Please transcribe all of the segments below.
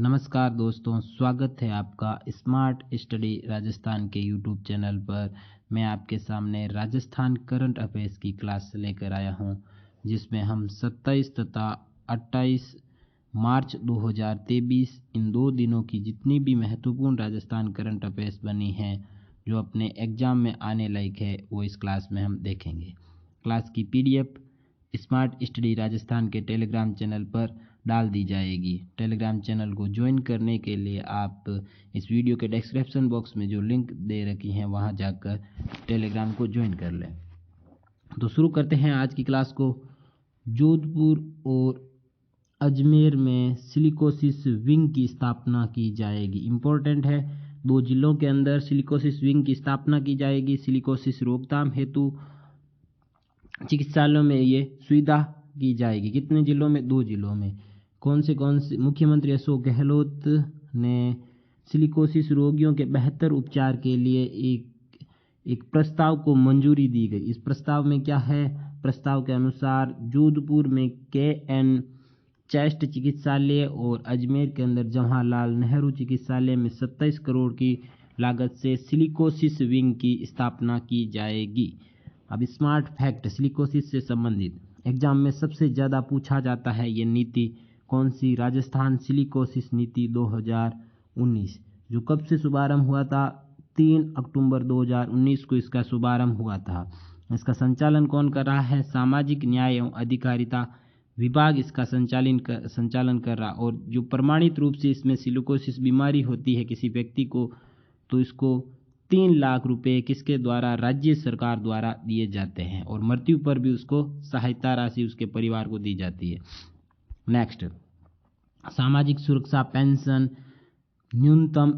नमस्कार दोस्तों, स्वागत है आपका स्मार्ट स्टडी राजस्थान के यूट्यूब चैनल पर। मैं आपके सामने राजस्थान करंट अफेयर्स की क्लास लेकर आया हूं, जिसमें हम 27 तथा 28 मार्च 2023 इन 2 दिनों की जितनी भी महत्वपूर्ण राजस्थान करंट अफेयर्स बनी हैं जो अपने एग्ज़ाम में आने लायक है, वो इस क्लास में हम देखेंगे। क्लास की PDF स्मार्ट स्टडी राजस्थान के टेलीग्राम चैनल पर डाल दी जाएगी। टेलीग्राम चैनल को ज्वाइन करने के लिए आप इस वीडियो के डिस्क्रिप्शन बॉक्स में जो लिंक दे रखी हैं वहां जाकर टेलीग्राम को ज्वाइन कर लें। तो शुरू करते हैं आज की क्लास को। जोधपुर और अजमेर में सिलिकोसिस विंग की स्थापना की जाएगी। इम्पोर्टेंट है, 2 जिलों के अंदर सिलिकोसिस विंग की स्थापना की जाएगी। सिलिकोसिस रोकथाम हेतु चिकित्सालयों में ये सुविधा की जाएगी। कितने जिलों में? 2 जिलों में। कौन से मुख्यमंत्री अशोक गहलोत ने सिलिकोसिस रोगियों के बेहतर उपचार के लिए एक प्रस्ताव को मंजूरी दी गई। इस प्रस्ताव में क्या है? प्रस्ताव के अनुसार जोधपुर में KN चेस्ट चिकित्सालय और अजमेर के अंदर जवाहरलाल नेहरू चिकित्सालय में 27 करोड़ की लागत से सिलिकोसिस विंग की स्थापना की जाएगी। अब स्मार्ट फैक्ट सिलिकोसिस से संबंधित एग्जाम में सबसे ज़्यादा पूछा जाता है ये नीति कौन सी? राजस्थान सिलिकोसिस नीति 2019, जो कब से शुभारंभ हुआ था? 3 अक्टूबर 2019 को इसका शुभारंभ हुआ था। इसका संचालन कौन कर रहा है? सामाजिक न्याय एवं अधिकारिता विभाग इसका संचालन कर रहा। और जो प्रमाणित रूप से इसमें सिलिकोसिस बीमारी होती है किसी व्यक्ति को, तो इसको 3 लाख रुपए किसके द्वारा? राज्य सरकार द्वारा दिए जाते हैं, और मृत्यु पर भी उसको सहायता राशि उसके परिवार को दी जाती है। नेक्स्ट, सामाजिक सुरक्षा पेंशन न्यूनतम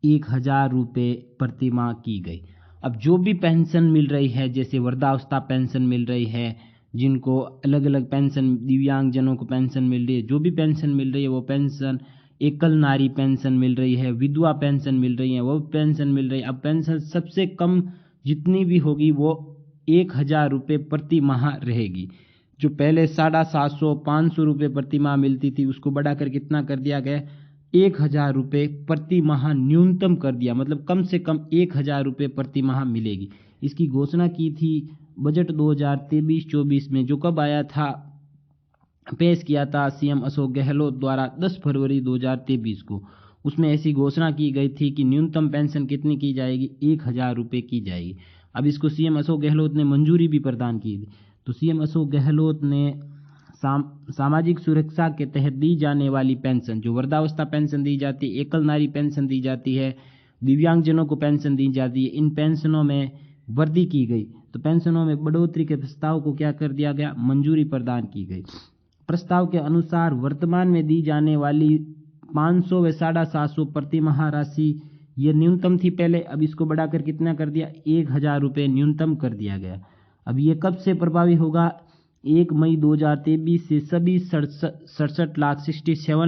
1000 रुपये प्रति माह की गई। अब जो भी पेंशन मिल रही है, जैसे वृद्धावस्था पेंशन मिल रही है, जिनको अलग अलग पेंशन, दिव्यांगजनों को पेंशन मिल रही है, जो भी पेंशन मिल रही है वो पेंशन, एकल नारी पेंशन मिल रही है, विधवा पेंशन मिल रही है, वो पेंशन मिल रही है। अब पेंशन सबसे कम जितनी भी होगी वो 1000 रुपये प्रति माह रहेगी। जो पहले 750-500 रुपये प्रति माह मिलती थी, उसको बढ़ाकर कितना कर दिया गया? 1000 रुपये प्रति माह न्यूनतम कर दिया। मतलब कम से कम 1000 रुपये प्रति माह मिलेगी। इसकी घोषणा की थी बजट 2023-24 में, जो कब आया था? पेश किया था CM अशोक गहलोत द्वारा 10 फरवरी 2023 को। उसमें ऐसी घोषणा की गई थी कि न्यूनतम पेंशन कितनी की जाएगी? 1000 रुपये की जाएगी। अब इसको CM अशोक गहलोत ने मंजूरी भी प्रदान की थी। तो CM अशोक गहलोत ने सामाजिक सुरक्षा के तहत दी जाने वाली पेंशन, जो वृद्धावस्था पेंशन दी जाती है, एकल नारी पेंशन दी जाती है, दिव्यांगजनों को पेंशन दी जाती है, इन पेंशनों में वृद्धि की गई। तो पेंशनों में बढ़ोतरी के प्रस्ताव को क्या कर दिया गया? मंजूरी प्रदान की गई। प्रस्ताव के अनुसार वर्तमान में दी जाने वाली 500 व 750 प्रति माह राशि ये न्यूनतम थी पहले, अब इसको बढ़ाकर कितना कर दिया? 1000 रुपये न्यूनतम कर दिया गया। अब ये कब से प्रभावी होगा? 1 मई 2023 से सभी 67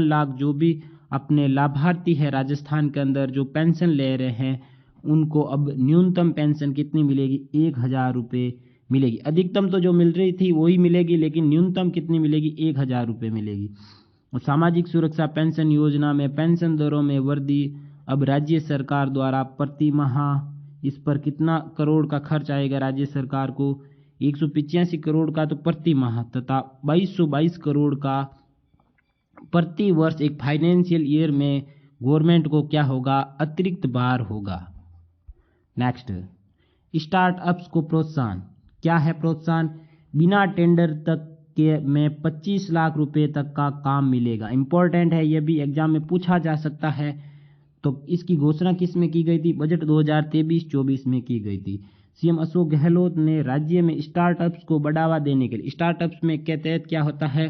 लाख जो भी अपने लाभार्थी है राजस्थान के अंदर जो पेंशन ले रहे हैं, उनको अब न्यूनतम पेंशन कितनी मिलेगी? 1000 रुपये मिलेगी। अधिकतम तो जो मिल रही थी वही मिलेगी, लेकिन न्यूनतम कितनी मिलेगी? 1000 रुपये मिलेगी। और सामाजिक सुरक्षा पेंशन योजना में पेंशन दरों में वृद्धि, अब राज्य सरकार द्वारा प्रति माह इस पर कितना करोड़ का खर्च आएगा राज्य सरकार को? 185 करोड़ का तो प्रति माह, तथा 2222 करोड़ का प्रति वर्ष। एक फाइनेंशियल ईयर में गवर्नमेंट को क्या होगा? अतिरिक्त भार होगा। नेक्स्ट, स्टार्टअप्स को प्रोत्साहन। क्या है प्रोत्साहन? बिना टेंडर तक के में 25 लाख रुपए तक का काम मिलेगा। इंपॉर्टेंट है, यह भी एग्जाम में पूछा जा सकता है। तो इसकी घोषणा किस में की गई थी? बजट 2023-24 में की गई थी। CM अशोक गहलोत ने राज्य में स्टार्टअप्स को बढ़ावा देने के लिए, स्टार्टअप्स में के तहत क्या होता है?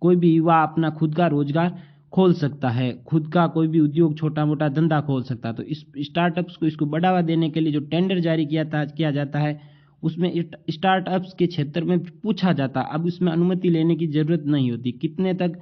कोई भी युवा अपना खुद का रोजगार खोल सकता है, खुद का कोई भी उद्योग, छोटा मोटा धंधा खोल सकता है। तो इस स्टार्टअप्स को, इसको बढ़ावा देने के लिए जो टेंडर जारी किया जाता है, उसमें स्टार्टअप्स के क्षेत्र में पूछा जाता। अब इसमें अनुमति लेने की जरूरत नहीं होती। कितने तक?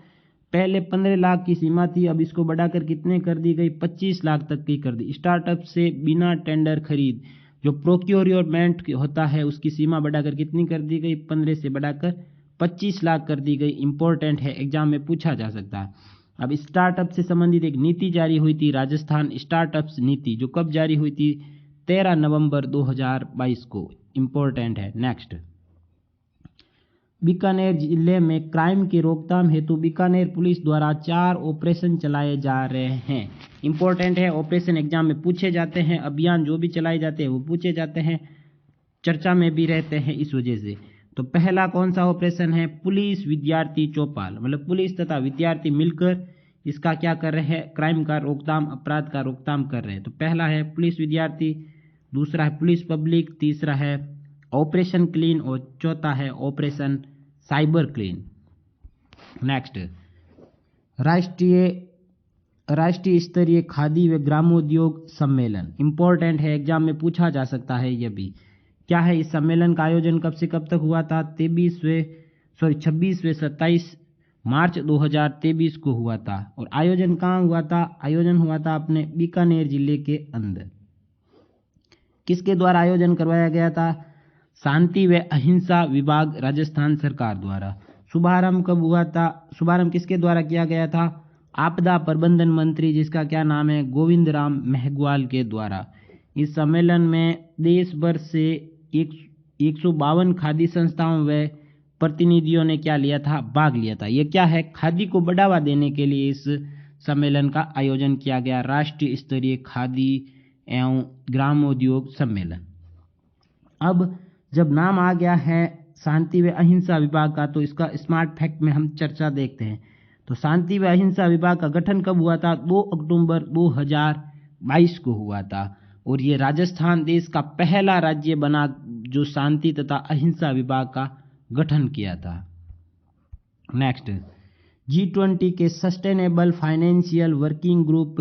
पहले 15 लाख की सीमा थी, अब इसको बढ़ाकर कितने कर दी गई? 25 लाख तक की कर दी। स्टार्टअप से बिना टेंडर खरीद, जो प्रोक्योरमेंट होता है, उसकी सीमा बढ़ाकर कितनी कर दी गई? 15 से बढ़ाकर 25 लाख कर दी गई। इंपॉर्टेंट है, एग्जाम में पूछा जा सकता है। अब स्टार्टअप से संबंधित एक नीति जारी हुई थी, राजस्थान स्टार्टअप्स नीति, जो कब जारी हुई थी? 13 नवंबर 2022 को। इंपॉर्टेंट है। नेक्स्ट, बीकानेर जिले में क्राइम की रोकथाम हेतु बीकानेर पुलिस द्वारा 4 ऑपरेशन चलाए जा रहे हैं। इंपॉर्टेंट है, ऑपरेशन एग्जाम में पूछे जाते हैं, अभियान जो भी चलाए जाते हैं वो पूछे जाते हैं, चर्चा में भी रहते हैं इस वजह से। तो पहला कौन सा ऑपरेशन है? पुलिस विद्यार्थी चौपाल, मतलब पुलिस तथा विद्यार्थी मिलकर इसका क्या कर रहे हैं? क्राइम का रोकथाम, अपराध का रोकथाम कर रहे हैं। तो पहला है पुलिस विद्यार्थी, दूसरा है पुलिस पब्लिक, तीसरा है ऑपरेशन क्लीन और चौथा है ऑपरेशन साइबर क्लीन। नेक्स्ट, राष्ट्रीय स्तरीय खादी व ग्रामोद्योग सम्मेलन। इंपॉर्टेंट है, एग्जाम में पूछा जा सकता है यह भी। क्या है? इस सम्मेलन का आयोजन कब से कब तक हुआ था? 26 व 27 मार्च 2023 को हुआ था। और आयोजन कहाँ हुआ था? आयोजन हुआ था अपने बीकानेर जिले के अंदर। किसके द्वारा आयोजन करवाया गया था? शांति व अहिंसा विभाग, राजस्थान सरकार द्वारा। शुभारंभ कब हुआ था? शुभारंभ किसके द्वारा किया गया था? आपदा प्रबंधन मंत्री, जिसका क्या नाम है? गोविंद राम मेघवाल के द्वारा। इस सम्मेलन में देश भर से 152 खादी संस्थाओं व प्रतिनिधियों ने क्या लिया था? भाग लिया था। यह क्या है? खादी को बढ़ावा देने के लिए इस सम्मेलन का आयोजन किया गया, राष्ट्रीय स्तरीय खादी एवं ग्रामोद्योग सम्मेलन। अब जब नाम आ गया है शांति व अहिंसा विभाग का, तो इसका स्मार्ट फैक्ट में हम चर्चा देखते हैं। तो शांति व अहिंसा विभाग का गठन कब हुआ था? 2 अक्टूबर 2022 को हुआ था। और ये राजस्थान देश का पहला राज्य बना जो शांति तथा अहिंसा विभाग का गठन किया था। नेक्स्ट, G20 के sustainable financial working group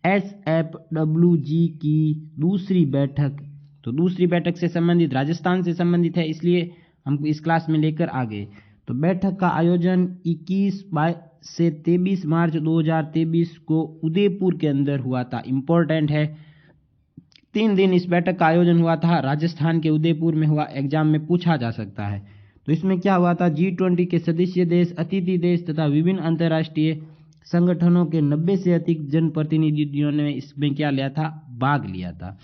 SFWG की दूसरी बैठक। तो दूसरी बैठक से संबंधित, राजस्थान से संबंधित है, इसलिए हम इस क्लास में लेकर आ गए। तो बैठक का आयोजन 21 से 23 मार्च 2023 को उदयपुर के अंदर हुआ था। इंपॉर्टेंट है, 3 दिन इस बैठक का आयोजन हुआ था, राजस्थान के उदयपुर में हुआ, एग्जाम में पूछा जा सकता है। तो इसमें क्या हुआ था? G20 के सदस्य देश, अतिथि देश तथा विभिन्न अंतर्राष्ट्रीय संगठनों के 90 से अधिक जनप्रतिनिधियों ने इसमें क्या लिया था? भाग लिया था।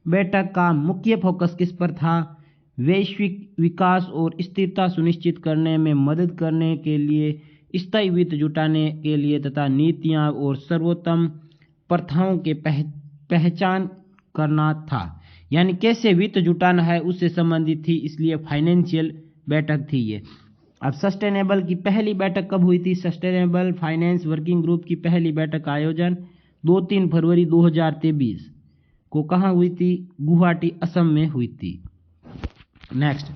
बैठक का मुख्य फोकस किस पर था? वैश्विक विकास और स्थिरता सुनिश्चित करने में मदद करने के लिए, स्थायी वित्त जुटाने के लिए तथा नीतियां और सर्वोत्तम प्रथाओं के पहचान करना था। यानी कैसे वित्त जुटाना है उससे संबंधित थी, इसलिए फाइनेंशियल बैठक थी ये। अब सस्टेनेबल की पहली बैठक कब हुई थी? सस्टेनेबल फाइनेंस वर्किंग ग्रुप की पहली बैठक का आयोजन 2-3 फरवरी 2023 को कहाँ हुई थी? गुवाहाटी, असम में हुई थी। नेक्स्ट,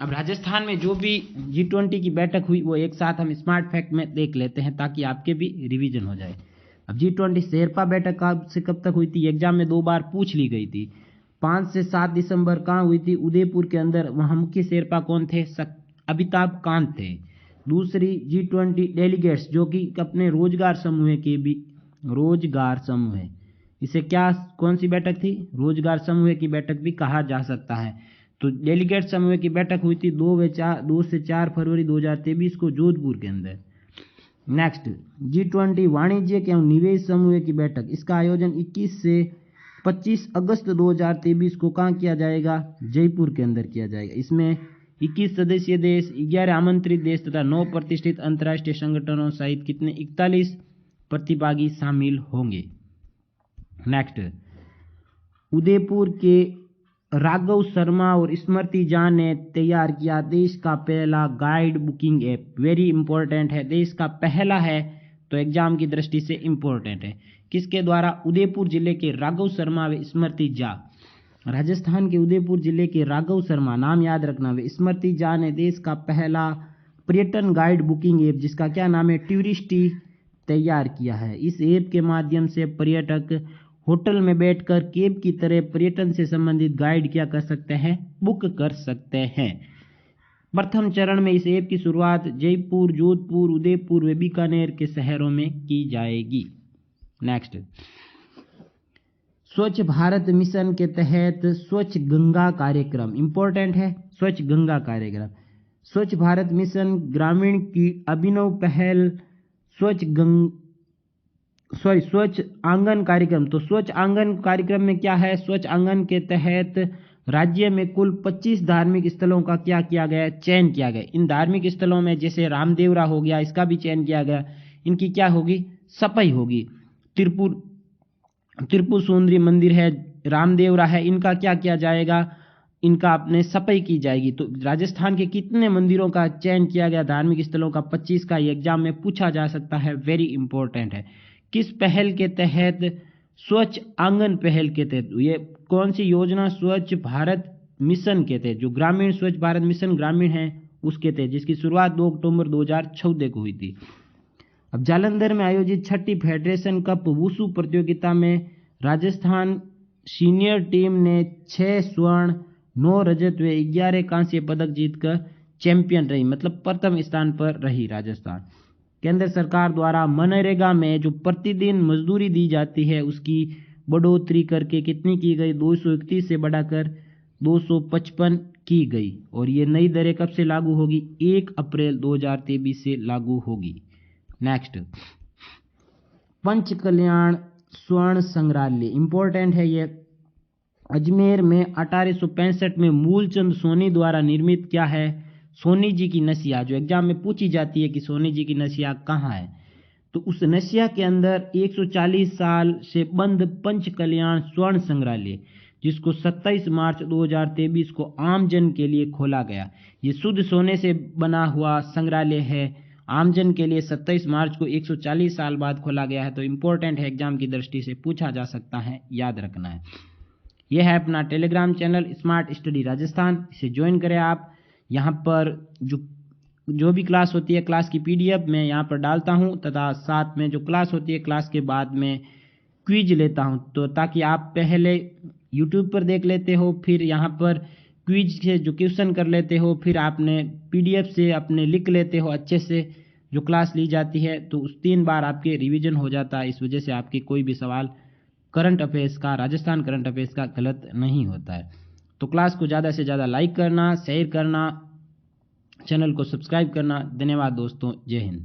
अब राजस्थान में जो भी G20 की बैठक हुई वो एक साथ हम स्मार्ट फैक्ट में देख लेते हैं ताकि आपके भी रिवीजन हो जाए। अब G20 शेरपा बैठक कब से कब तक हुई थी? एग्जाम में 2 बार पूछ ली गई थी। 5 से 7 दिसंबर कहाँ हुई थी? उदयपुर के अंदर। वहाँ मुख्य शेरपा कौन थे? अमिताभ कांत थे। दूसरी G20 डेलीगेट्स जो कि अपने रोजगार समूह के भी, रोजगार समूह, इसे क्या, कौन सी बैठक थी? रोजगार समूह की बैठक भी कहा जा सकता है। तो डेलीगेट समूह की बैठक हुई थी 2 से 4 फरवरी 2023 को जोधपुर के अंदर। नेक्स्ट, G20 वाणिज्य एवं निवेश समूह की बैठक, इसका आयोजन 21 से 25 अगस्त 2023 को कहाँ किया जाएगा? जयपुर के अंदर किया जाएगा। इसमें 21 सदस्यीय देश, 11 आमंत्रित देश तथा 9 प्रतिष्ठित अंतर्राष्ट्रीय संगठनों सहित कितने? 41 प्रतिभागी शामिल होंगे। नेक्स्ट, उदयपुर के राघव शर्मा और स्मृति झा ने तैयार किया देश का पहला guide booking app. Very important है, देश का पहला है तो एग्जाम की दृष्टि से इंपॉर्टेंट है। किसके द्वारा? उदयपुर जिले के राघव शर्मा व स्मृति झा। राजस्थान के उदयपुर जिले के राघव शर्मा, नाम याद रखना, वे स्मृति झा ने देश का पहला पर्यटन गाइड बुकिंग ऐप, जिसका क्या नाम है? टूरिस्टी, तैयार किया है। इस ऐप के माध्यम से पर्यटक होटल में बैठकर कैब की तरह पर्यटन से संबंधित गाइड क्या कर सकते हैं? बुक कर सकते हैं। प्रथम चरण में इस ऐप की शुरुआत जयपुर, जोधपुर, उदयपुर व बीकानेर के शहरों में की जाएगी। नेक्स्ट, स्वच्छ भारत मिशन के तहत स्वच्छ गंगा कार्यक्रम। इंपॉर्टेंट है, स्वच्छ गंगा कार्यक्रम। स्वच्छ भारत मिशन ग्रामीण की अभिनव पहल स्वच्छ आंगन कार्यक्रम। तो स्वच्छ आंगन कार्यक्रम में क्या है, स्वच्छ आंगन के तहत राज्य में कुल 25 धार्मिक स्थलों का क्या किया गया, चयन किया गया। इन धार्मिक स्थलों में जैसे रामदेवरा हो गया, इसका भी चयन किया गया, इनकी क्या होगी, सफाई होगी। त्रिपुर सुंदरी मंदिर है, रामदेवरा है, इनका क्या किया जाएगा, इनका अपने सफाई की जाएगी। तो राजस्थान के कितने मंदिरों का चयन किया गया धार्मिक स्थलों का, 25 का। ये एग्जाम में पूछा जा सकता है, वेरी इंपॉर्टेंट है। किस पहल के तहत, स्वच्छ आंगन पहल के तहत। ये कौन सी योजना, स्वच्छ भारत मिशन के तहत, जो ग्रामीण स्वच्छ भारत मिशन ग्रामीण है उसके तहत, जिसकी शुरुआत 2 अक्टूबर 2014 को हुई थी। अब जालंधर में आयोजित 6ठी फेडरेशन कप वुशु प्रतियोगिता में राजस्थान सीनियर टीम ने 6 स्वर्ण, 9 रजत व 11 कांस्य पदक जीतकर चैंपियन रही, मतलब प्रथम स्थान पर रही राजस्थान। केंद्र सरकार द्वारा मनरेगा में जो प्रतिदिन मजदूरी दी जाती है उसकी बढ़ोतरी करके कितनी की गई, 231 से बढ़ाकर 255 की गई। और ये नई दरें कब से लागू होगी, 1 अप्रैल 2023 से लागू होगी। नेक्स्ट, पंच कल्याण स्वर्ण संग्रहालय, इंपॉर्टेंट है ये। अजमेर में 1865 में मूलचंद सोनी द्वारा निर्मित क्या है, सोनी जी की नसिया, जो एग्जाम में पूछी जाती है कि सोनी जी की नसिया कहाँ है। तो उस नसिया के अंदर 140 साल से बंद पंच कल्याण स्वर्ण संग्रहालय, जिसको 27 मार्च 2023 को आमजन के लिए खोला गया। ये शुद्ध सोने से बना हुआ संग्रहालय है, आमजन के लिए 27 मार्च को 140 साल बाद खोला गया है। तो इंपॉर्टेंट है, एग्जाम की दृष्टि से पूछा जा सकता है, याद रखना है। यह है अपना Telegram channel smart study Rajasthan, इसे ज्वाइन करें आप। यहाँ पर जो भी क्लास होती है, क्लास की पीडीएफ मैं यहाँ पर डालता हूँ, तथा साथ में जो क्लास होती है, क्लास के बाद में क्विज लेता हूँ, तो ताकि आप पहले यूट्यूब पर देख लेते हो, फिर यहाँ पर क्विज से जो क्वेश्चन कर लेते हो, फिर आपने पीडीएफ से अपने लिख लेते हो अच्छे से जो क्लास ली जाती है, तो उस 3 बार आपके रिवीजन हो जाता है। इस वजह से आपके कोई भी सवाल करंट अफेयर्स का, राजस्थान करंट अफेयर्स का गलत नहीं होता है। तो क्लास को ज़्यादा से ज़्यादा लाइक करना, शेयर करना, चैनल को सब्सक्राइब करना। धन्यवाद दोस्तों, जय हिंद।